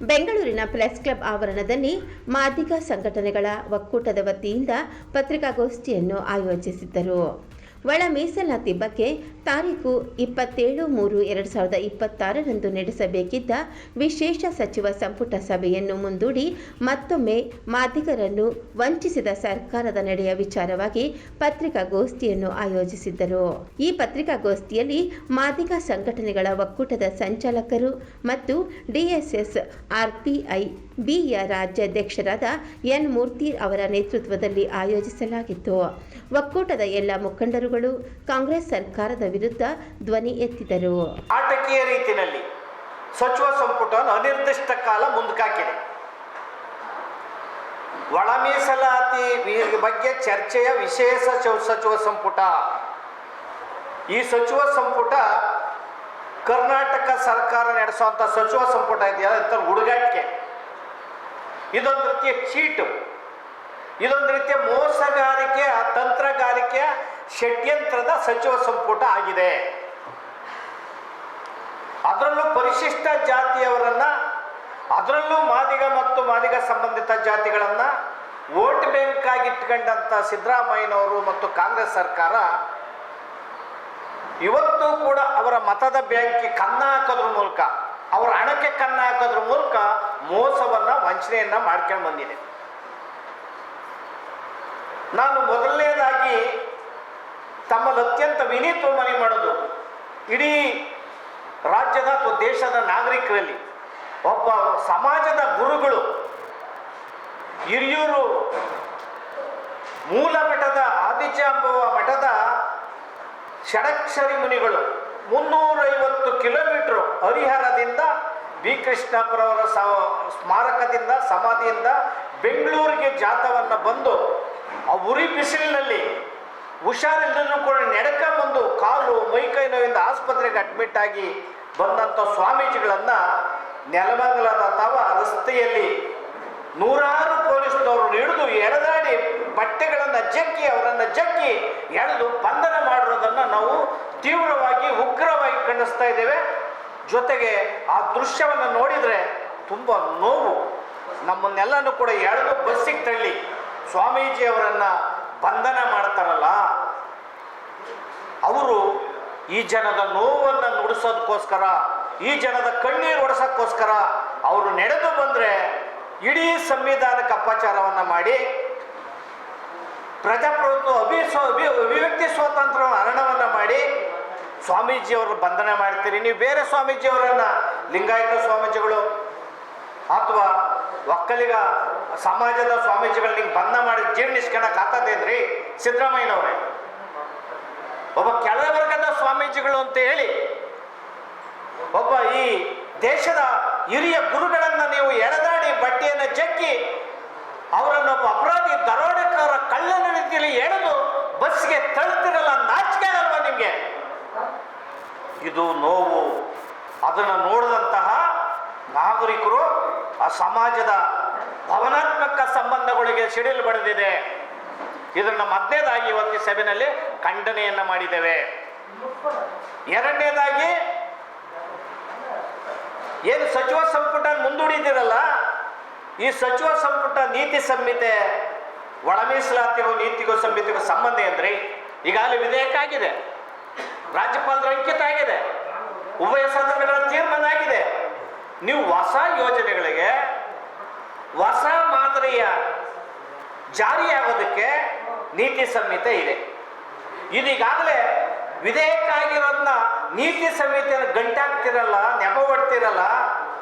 ಬೆಂಗಳೂರಿನ press club ಆವರಣದಲ್ಲಿ ಮಾದಿಗ ಸಂಘಟನೆಗಳ ಒಕ್ಕೂಟದ ವತಿಯಿಂದ ಪತ್ರಿಕಾಗೋಷ್ಠಿಯನ್ನು ಆಯೋಜಿಸಿದ್ದರು. ಒಳ ಮೀಸಲಾತಿ ಬಗ್ಗೆ ತಾರೀಖು 27/3/2026ರಂದು ನಡೆಸಬೇಕಿದ್ದ ವಿಶೇಷ ಸಚಿವ ಸಂಪುಟ ಸಭೆಯನ್ನು ಮುಂದೂಡಿ ಮತ್ತೊಮ್ಮೆ ಮಾದಿಗರನ್ನು ವಂಚಿಸಿದ ಸರ್ಕಾರದ ನಡೆಯ ವಿಚಾರವಾಗಿ ಪತ್ರಿಕಾಗೋಷ್ಠಿಯನ್ನು ಆಯೋಜಿಸಿದ್ದರು. ಈ ಪತ್ರಿಕಾಗೋಷ್ಠಿಯಲ್ಲಿ ಮಾದಿಗ ಸಂಘಟನೆಗಳ ಒಕ್ಕೂಟದ ಸಂಚಾಲಕರು ಮತ್ತು ಡಿಎಸ್ಎಸ್ ಆರ್ಪಿಐ ಬಿಯ ರಾಜ್ಯಾಧ್ಯಕ್ಷರಾದ ಎನ್ ಮೂರ್ತಿ ಅವರ ನೇತೃತ್ವದಲ್ಲಿ ಆಯೋಜಿಸಲಾಗಿತ್ತು. ಒಕ್ಕೂಟದ ಎಲ್ಲ ಮುಖಂಡರುಗಳು ಕಾಂಗ್ರೆಸ್ ಸರ್ಕಾರದ ವಿರುದ್ಧ ಧ್ವನಿ ಎತ್ತಿದರು. ಆಟಕೀಯ ರೀತಿಯಲ್ಲಿ ಸಚಿವ ಸಂಪುಟ ಅನಿರ್ದಿಷ್ಟ ಕಾಲ ಮುಂದಕ್ಕಾಕಿದೆ. ಒಳ ಮೀಸಲಾತಿ ಬಗ್ಗೆ ಚರ್ಚೆಯ ವಿಶೇಷ ಸಚಿವ ಸಂಪುಟ. ಈ ಸಚಿವ ಸಂಪುಟ ಕರ್ನಾಟಕ ಸರ್ಕಾರ ನಡೆಸುವಂಥ ಸಚಿವ ಸಂಪುಟ ಇದೆಯಲ್ಲ, ಹುಡುಗಾಟಿಕೆ, ಇದೊಂದು ರೀತಿಯ ಚೀಟು, ಇದೊಂದು ರೀತಿಯ ಮೋಸಗಾರಿಕೆ, ತಂತ್ರಗಾರಿಕೆಯ ಷಡ್ಯಂತ್ರದ ಸಚಿವ ಸಂಪುಟ ಆಗಿದೆ. ಅದರಲ್ಲೂ ಪರಿಶಿಷ್ಟ ಜಾತಿಯವರನ್ನ, ಅದರಲ್ಲೂ ಮಾದಿಗ ಮತ್ತು ಮಾದಿಗ ಸಂಬಂಧಿತ ಜಾತಿಗಳನ್ನು ವೋಟ್ ಬ್ಯಾಂಕ್ ಆಗಿ ಇಟ್ಕೊಂಡಂಥ ಸಿದ್ದರಾಮಯ್ಯನವರು ಮತ್ತು ಕಾಂಗ್ರೆಸ್ ಸರ್ಕಾರ ಇವತ್ತು ಕೂಡ ಅವರ ಮತದ ಬ್ಯಾಂಕ್ಗೆ ಕನ್ನ ಹಾಕೋದ್ರ ಮೂಲಕ, ಅವರ ಹಣಕ್ಕೆ ಕನ್ನ ಹಾಕೋದ್ರ ಮೂಲಕ ಮೋಸವನ್ನ, ವಂಚನೆಯನ್ನ ಮಾಡ್ಕೊಂಡು ಬಂದಿದೆ. ನಾನು ಮೊದಲನೇದಾಗಿ ತಮ್ಮಲ್ಲಿ ಅತ್ಯಂತ ವಿನೀತ ಮನವಿ ಮಾಡೋದು, ಇಡೀ ರಾಜ್ಯದ ಅಥವಾ ದೇಶದ ನಾಗರಿಕರಲ್ಲಿ ಒಬ್ಬ ಸಮಾಜದ ಗುರುಗಳು, ಹಿರಿಯೂರು ಮೂಲ ಮಠದ ಆದಿಜಾಂಬವ ಮಠದ ಷಡಕ್ಷರಿ ಮುನಿಗಳು 350 ಕಿಲೋಮೀಟರ್ ಹರಿಹರದಿಂದ ಬಿ ಕೃಷ್ಣಪ್ಪರವರ ಸ್ಮಾರಕದಿಂದ, ಸಮಾಧಿಯಿಂದ ಬೆಂಗಳೂರಿಗೆ ಜಾಥವನ್ನು ಬಂದು ಆ ಉರಿ ಬಿಸಿಲಿನಲ್ಲಿ ಹುಷಾರಿಲ್ಲದನ್ನು ಕೂಡ ನೆಡ್ಕೊಂಬಂದು ಕಾಲು ಮೈಕೈ ನೋವಿಂದ ಆಸ್ಪತ್ರೆಗೆ ಅಡ್ಮಿಟ್ ಆಗಿ ಬಂದಂಥ ಸ್ವಾಮೀಜಿಗಳನ್ನು ನೆಲಮಂಗಲದ ರಸ್ತೆಯಲ್ಲಿ ನೂರಾರು ಪೊಲೀಸ್ನವರು ಹಿಡಿದು ಎಳೆದಾಡಿ ಬಟ್ಟೆಗಳನ್ನು ಜಗ್ಗಿ, ಅವರನ್ನು ಜಗ್ಗಿ ಎಳೆದು ಬಂಧನ ಮಾಡಿರೋದನ್ನು ನಾವು ತೀವ್ರವಾಗಿ, ಉಗ್ರವಾಗಿ ಖಂಡಿಸ್ತಾ ಇದ್ದೇವೆ. ಜೊತೆಗೆ ಆ ದೃಶ್ಯವನ್ನು ನೋಡಿದರೆ ತುಂಬ ನೋವು. ನಮ್ಮನ್ನೆಲ್ಲನೂ ಕೂಡ ಎಳೆದು ಬಸ್ಸಿಗೆ ತಳ್ಳಿ ಸ್ವಾಮೀಜಿಯವರನ್ನು ಬಂಧನ ಮಾಡ್ತಾರಲ್ಲ, ಅವರು ಈ ಜನದ ನೋವನ್ನು ನುಡಿಸೋದಕ್ಕೋಸ್ಕರ, ಈ ಜನದ ಕಣ್ಣೀರು ಒಡೆಸೋಕ್ಕೋಸ್ಕರ ಅವರು ನಡೆದು ಬಂದರೆ ಇಡೀ ಸಂವಿಧಾನಕ್ಕೆ ಅಪಚಾರವನ್ನು ಮಾಡಿ ಪ್ರಜಾಪ್ರಭುತ್ವ ಅಭಿವ್ಯಕ್ತಿ ಸ್ವಾತಂತ್ರ್ಯವನ್ನು ಹರಣವನ್ನು ಮಾಡಿ ಸ್ವಾಮೀಜಿಯವರು ಬಂಧನ ಮಾಡ್ತೀರಿ. ನೀವು ಬೇರೆ ಸ್ವಾಮೀಜಿಯವರನ್ನು, ಲಿಂಗಾಯತ ಸ್ವಾಮೀಜಿಗಳು ಅಥವಾ ಒಕ್ಕಲಿಗ ಸಮಾಜದ ಸ್ವಾಮೀಜಿಗಳು ನಿಂಗೆ ಬಂಧನ ಮಾಡಿ ಜೀರ್ಣಿಸ್ಕೊಳಕ್ಕೆ ಆಗ್ತದೇನ್ರಿ ಸಿದ್ದರಾಮಯ್ಯನವರೇ? ಒಬ್ಬ ಕೆಳವರ್ಗದ ಸ್ವಾಮೀಜಿಗಳು ಅಂತ ಹೇಳಿ ಒಬ್ಬ ಈ ದೇಶದ ಹಿರಿಯ ಗುರುಗಳನ್ನು ನೀವು ಎಳೆದಾಡಿ ಬಟ್ಟೆಯನ್ನು ಜಗ್ಗಿ ಅವರನ್ನೊಬ್ಬ ಅಪರಾಧಿ, ದರೋಡೆಕಾರ, ಕಳ್ಳನ ರೀತಿಯಲ್ಲಿ ಎಳೆದು ಬಸ್ಗೆ ತಳ್ತಿರಲ್ಲ, ನಾಚಿಕೆ ಆಗಲ್ವಾ ನಿಮಗೆ? ಇದು ನೋವು. ಅದನ್ನು ನೋಡಿದಂತಹ ನಾಗರಿಕರು ಆ ಸಮಾಜದ ಭಾವನಾತ್ಮಕ ಸಂಬಂಧಗಳಿಗೆ ಸಿಡಿಲು ಬಡಿದಿದೆ. ಇದನ್ನು ಮೊದಲನೇದಾಗಿ ಇವತ್ತು ಸಭೆಯಲ್ಲಿ ಖಂಡನೆಯನ್ನು ಮಾಡಿದ್ದೇವೆ. ಎರಡನೇದಾಗಿ ಏನು ಸಚಿವ ಸಂಪುಟ ಮುಂದೂಡಿದಿರಲ್ಲ, ಈ ಸಚಿವ ಸಂಪುಟ ನೀತಿ ಸಂಹಿತೆ, ಒಳ ಮೀಸಲಾತಿಗೂ ನೀತಿಗೂ ಸಂಹಿತೆಗೂ ಸಂಬಂಧ ಏನ್ರಿ? ಈಗಾಗಲೇ ವಿಧೇಯಕ ಆಗಿದೆ, ರಾಜ್ಯಪಾಲರ ಅಂಕಿತ ಆಗಿದೆ, ಉಭಯ ಸದನಗಳ ತೀರ್ಮಾನ ಆಗಿದೆ. ನೀವು ಹೊಸ ಯೋಜನೆಗಳಿಗೆ, ಹೊಸ ಮಾದರಿಯ ಜಾರಿಯಾಗೋದಕ್ಕೆ ನೀತಿ ಸಂಹಿತೆ ಇದೆ. ಇದೀಗಾಗಲೇ ವಿಧೇಯಕ ಆಗಿರೋದನ್ನ ನೀತಿ ಸಂಹಿತೆಯನ್ನು ಗಂಟಾಗ್ತಿರಲ್ಲ, ನೆಪ ಹೊಡ್ತಿರಲ್ಲ,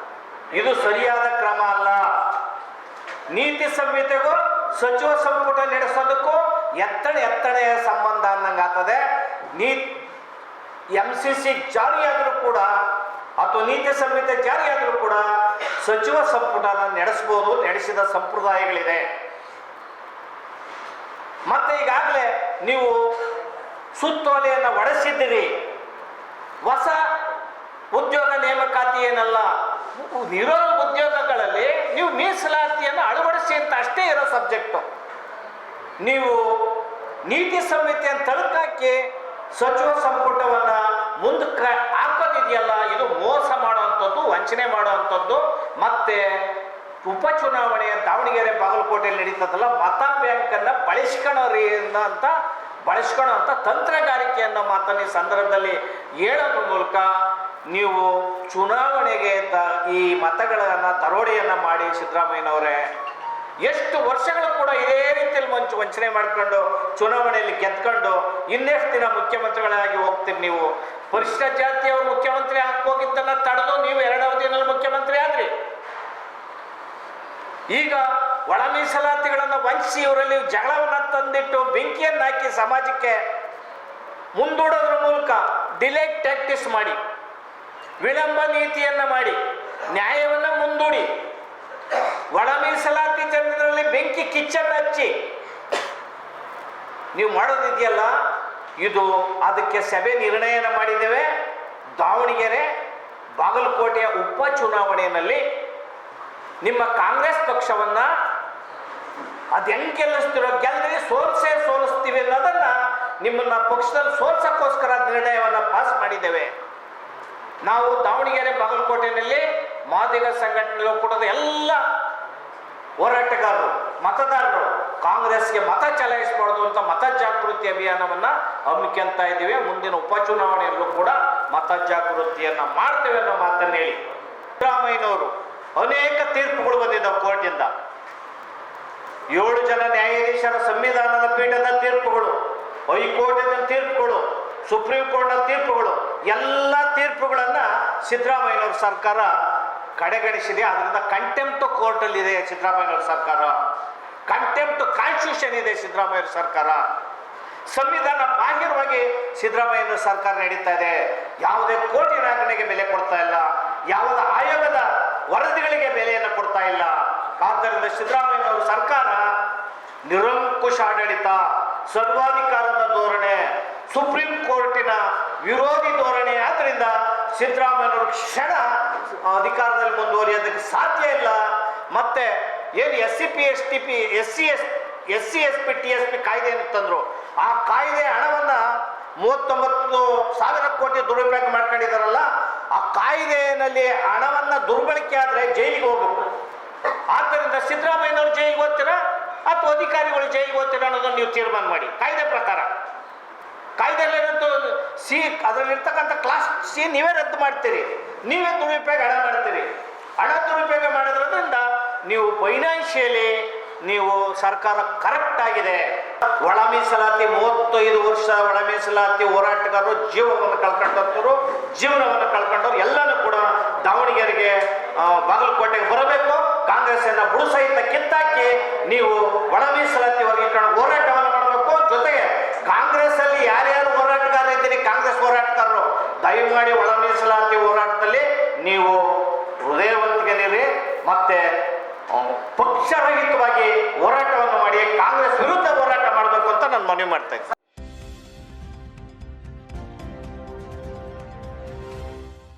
ಇದು ಸರಿಯಾದ ಕ್ರಮ ಅಲ್ಲ. ನೀತಿ ಸಂಹಿತೆಗೂ ಸಚಿವ ಸಂಪುಟ ನಡೆಸೋದಕ್ಕೂ ಎತ್ತಣೆಯ ಸಂಬಂಧ ಅನ್ನಂಗೆ ಆಗ್ತದೆ. MCC ಜಾರಿಯಾದರೂ ಕೂಡ ಅಥವಾ ನೀತಿ ಸಂಹಿತೆ ಜಾರಿಯಾದರೂ ಕೂಡ ಸಚಿವ ಸಂಪುಟನ ನಡೆಸಬಹುದು, ನಡೆಸಿದ ಸಂಪ್ರದಾಯಗಳಿದೆ. ಮತ್ತೆ ಈಗಾಗಲೇ ನೀವು ಸುತ್ತೋಲೆಯನ್ನು ಒಡೆಸಿದ್ದೀರಿ. ಹೊಸ ಉದ್ಯೋಗ ನೇಮಕಾತಿ ಏನಲ್ಲ, ಇರೋ ಉದ್ಯೋಗಗಳಲ್ಲಿ ನೀವು ಮೀಸಲಾತಿಯನ್ನು ಅಳವಡಿಸಿ ಅಂತ ಅಷ್ಟೇ ಇರೋ ಸಬ್ಜೆಕ್ಟು. ನೀವು ನೀತಿ ಸಂಹಿತೆಯನ್ನು ತಳುಕಾಕಿ ಸಚಿವ ಸಂಪುಟವನ್ನು ಮುಂದಕ್ಕೆ ಹಾಕೋದಿದೆಯಲ್ಲ, ಇದು ಮೋಸ ಮಾಡುವಂಥ ಮಾಡುವಂಥದ್ದು, ವಂಚನೆ ಮಾಡುವಂಥದ್ದು, ಮತ್ತೆ ಉಪಚುನಾವಣೆಯ ದಾವಣಗೆರೆ ಬಾಗಲಕೋಟೆಯಲ್ಲಿ ನಡೀತದಲ್ಲ, ಮತ ಬ್ಯಾಂಕನ್ನು ಬಳಸ್ಕೊಳ್ಳೋಂಥ ತಂತ್ರಗಾರಿಕೆಯನ್ನು ಮಾತನ್ನು ಈ ಸಂದರ್ಭದಲ್ಲಿ ಹೇಳೋದ್ರ ಮೂಲಕ ನೀವು ಚುನಾವಣೆಗೆ ಈ ಮತಗಳನ್ನು ದರೋಡೆಯನ್ನು ಮಾಡಿ ಸಿದ್ದರಾಮಯ್ಯನವರೇ ಎಷ್ಟು ವರ್ಷಗಳು ಕೂಡ ಇದೇ ರೀತಿಯಲ್ಲಿ ವಂಚನೆ ಮಾಡ್ಕೊಂಡು ಚುನಾವಣೆಯಲ್ಲಿ ಗೆದ್ಕೊಂಡು ಇನ್ನೆಷ್ಟು ದಿನ ಮುಖ್ಯಮಂತ್ರಿಗಳಾಗಿ ಹೋಗ್ತೀರಿ ನೀವು? ಪರಿಶಿಷ್ಟ ಜಾತಿಯವರು ಮುಖ್ಯಮಂತ್ರಿ ಹೋಗಿದ್ದನ್ನ ತಡೆದು ನೀವು 2 ಅವಧಿಯಲ್ಲಿ ಮುಖ್ಯಮಂತ್ರಿ ಆದ್ರಿ. ಈಗ ಒಳ ಮೀಸಲಾತಿಗಳನ್ನು ವಂಚಿಸಿ ಇವರಲ್ಲಿ ಜಗಳವನ್ನು ತಂದಿಟ್ಟು ಬೆಂಕಿಯನ್ನು ಹಾಕಿ ಸಮಾಜಕ್ಕೆ ಮುಂದೂಡೋದ್ರ ಮೂಲಕ ಡಿಲೇ ಟ್ಯಾಕ್ಟಿಸ್ ಮಾಡಿ, ವಿಳಂಬ ನೀತಿಯನ್ನು ಮಾಡಿ, ನ್ಯಾಯವನ್ನು ಮುಂದೂಡಿ, ಒಳ ಮೀಸಲಾತಿ ಜನರಲ್ಲಿ ಬೆಂಕಿ ಕಿಚ್ಚನ್ನು ಹಚ್ಚಿ ನೀವು ಮಾಡೋದಿದೆಯಲ್ಲ, ಇದು ಅದಕ್ಕೆ ಸಭೆ ನಿರ್ಣಯನ ಮಾಡಿದ್ದೇವೆ. ದಾವಣಗೆರೆ ಬಾಗಲಕೋಟೆಯ ಉಪಚುನಾವಣೆಯಲ್ಲಿ ನಿಮ್ಮ ಕಾಂಗ್ರೆಸ್ ಪಕ್ಷವನ್ನ ಅದು ಹೆಂಗೆ ಗೆಲ್ಲಿಸ್ತಿರೋ ಗೆಲ್ಲದೆ ಸೋಲಿಸ್ತೀವಿ ಅನ್ನೋದನ್ನ ನಿಮ್ಮನ್ನ ಪಕ್ಷದಲ್ಲಿ ಸೋಲ್ಸಕ್ಕೋಸ್ಕರ ನಿರ್ಣಯವನ್ನು ಪಾಸ್ ಮಾಡಿದ್ದೇವೆ. ನಾವು ದಾವಣಗೆರೆ ಬಾಗಲಕೋಟೆಯಲ್ಲಿ ಮಾದಿಗ ಸಂಘಟನೆಗಳು ಕೂಡ ಎಲ್ಲ ಹೋರಾಟಗಾರರು, ಮತದಾರರು ಕಾಂಗ್ರೆಸ್ಗೆ ಮತ ಚಲಾಯಿಸಬಾರ್ದು ಅಂತ ಮತ ಜಾಗೃತಿ ಅಭಿಯಾನವನ್ನು ಹಮ್ಮಿಕೊಂತ ಇದ್ದೀವಿ. ಮುಂದಿನ ಉಪಚುನಾವಣೆಯಲ್ಲೂ ಕೂಡ ಮತ ಜಾಗೃತಿಯನ್ನು ಮಾಡ್ತೇವೆ ಅನ್ನೋ ಮಾತನ್ನು ಹೇಳಿ ಸಿದ್ದರಾಮಯ್ಯನವರು ಅನೇಕ ತೀರ್ಪುಗಳು ಬಂದಿದ್ದಾವೆ ಕೋರ್ಟಿಂದ. 7 ಜನ ನ್ಯಾಯಾಧೀಶರ ಸಂವಿಧಾನದ ಪೀಠದ ತೀರ್ಪುಗಳು, ಹೈಕೋರ್ಟಿನ ತೀರ್ಪುಗಳು, ಸುಪ್ರೀಂ ಕೋರ್ಟ್ನ ತೀರ್ಪುಗಳು, ಎಲ್ಲ ತೀರ್ಪುಗಳನ್ನು ಸಿದ್ದರಾಮಯ್ಯನವ್ರ ಸರ್ಕಾರ ಕಡೆಗಣಿಸಿದೆ. ಅದರಿಂದ ಕಂಟೆಂಪ್ಟ್ ಕೋರ್ಟಲ್ಲಿ ಇದೆ ಸಿದ್ದರಾಮಯ್ಯನವ್ರ ಸರ್ಕಾರ, ಕಂಟೆಂಪ್ಟ್ ಕಾನ್ಸ್ಟಿಟ್ಯೂಷನ್ ಇದೆ ಸಿದ್ದರಾಮಯ್ಯವ್ರ ಸರ್ಕಾರ. ಸಂವಿಧಾನ ಬಾಹಿರವಾಗಿ ಸಿದ್ದರಾಮಯ್ಯನ ಸರ್ಕಾರ ನಡೀತಾ ಇದೆ. ಯಾವುದೇ ಕೋರ್ಟಿನ ಆಜ್ಞೆಗೆ ಬೆಲೆ ಕೊಡ್ತಾ ಇಲ್ಲ, ಯಾವುದೇ ಆಯೋಗದ ವರದಿಗಳಿಗೆ ಬೆಲೆಯನ್ನು ಕೊಡ್ತಾ ಇಲ್ಲ. ಆದ್ದರಿಂದ ಸಿದ್ದರಾಮಯ್ಯನವರ ಸರ್ಕಾರ ನಿರಂಕುಶ ಆಡಳಿತ, ಸರ್ವಾಧಿಕಾರದ ಧೋರಣೆ, ಸುಪ್ರೀಂ ಕೋರ್ಟಿನ ವಿರೋಧಿ ಧೋರಣೆ. ಆದ್ದರಿಂದ ಸಿದ್ದರಾಮಯ್ಯನವರು ಕ್ಷಣ ಅಧಿಕಾರದಲ್ಲಿ ಮುಂದುವರಿಯೋದಕ್ಕೆ ಸಾಧ್ಯ ಇಲ್ಲ. ಮತ್ತೆ ಏನು SCP STP SC TSP ಕಾಯ್ದೆಯನ್ನು ತಂದ್ರು, ಆ ಕಾಯ್ದೆ ಹಣವನ್ನು 39,000 ಕೋಟಿ ದುರುಪಯೋಗ ಮಾಡ್ಕೊಂಡಿದ್ದಾರಲ್ಲ, ಆ ಕಾಯ್ದೆಯಲ್ಲಿ ಹಣವನ್ನು ದುರ್ಬಳಕೆ ಆದರೆ ಜೈಲಿಗೆ ಹೋಗಬೇಕು. ಆದ್ದರಿಂದ ಸಿದ್ದರಾಮಯ್ಯನವರು ಜೈಲಿಗೆ ಹೋಗ್ತೀರಾ ಅಥವಾ ಅಧಿಕಾರಿಗಳು ಜೈಲಿಗೆ ಹೋಗ್ತೀರಾ ಅನ್ನೋದನ್ನು ನೀವು ತೀರ್ಮಾನ ಮಾಡಿ. ಕಾಯ್ದೆ ಪ್ರಕಾರ ಕಾಯ್ದೆಯಲ್ಲಿರೋದು ಅದರಲ್ಲಿರ್ತಕ್ಕಂಥ ಕ್ಲಾಸ್ C ನೀವೇ ರದ್ದು ಮಾಡ್ತೀರಿ, ನೀವೇ ದುರುಪಯೋಗ ಹಣ ಮಾಡ್ತೀರಿ. ಹಣ ದುರುಪಯೋಗ ಮಾಡೋದ್ರಿಂದ ನೀವು ಫೈನಾನ್ಷಿಯಲಿ ನೀವು ಸರ್ಕಾರ ಕರೆಕ್ಟ್ ಆಗಿದೆ. ಒಳ ಮೀಸಲಾತಿ 35 ವರ್ಷ ಒಳ ಮೀಸಲಾತಿ ಹೋರಾಟಗಾರರು ಜೀವವನ್ನು ಕಳ್ಕೊಂಡವರು, ಜೀವನವನ್ನು ಕಳ್ಕೊಂಡವ್ರು ಎಲ್ಲನೂ ಕೂಡ ದಾವಣಗೆರೆಗೆ ಬಾಗಲಕೋಟೆಗೆ ಬರಬೇಕು. ಕಾಂಗ್ರೆಸ್ಸನ್ನು ಬುಡುಸಹಿತ ಕಿತ್ತಾಕಿ ನೀವು ಒಳ ಮೀಸಲಾತಿ ವರ್ಗೀಕರಣ ಹೋರಾಟವನ್ನು ಮಾಡಬೇಕು. ಜೊತೆಗೆ ಕಾಂಗ್ರೆಸ್ ಅಲ್ಲಿ ಯಾರ್ಯಾರು ಹೋರಾಟಗಾರರು ಇದ್ದೀರಿ, ಕಾಂಗ್ರೆಸ್ ಹೋರಾಟಗಾರರು ದಯಮಾಡಿ ಒಳ ಮೀಸಲಾತಿ ಹೋರಾಟದಲ್ಲಿ ನೀವು ಹೃದಯವಂತಿಕೆನಿರಿ, ಮತ್ತೆ ಪಕ್ಷರಹಿತವಾಗಿ ಹೋರಾಟವನ್ನು ಮಾಡಿ ಕಾಂಗ್ರೆಸ್ ವಿರುದ್ಧ ಹೋರಾಟ ಮಾಡಬೇಕು ಅಂತ ನಾನು ಮನವಿ ಮಾಡ್ತಾ ಇದ್ದೀನಿ.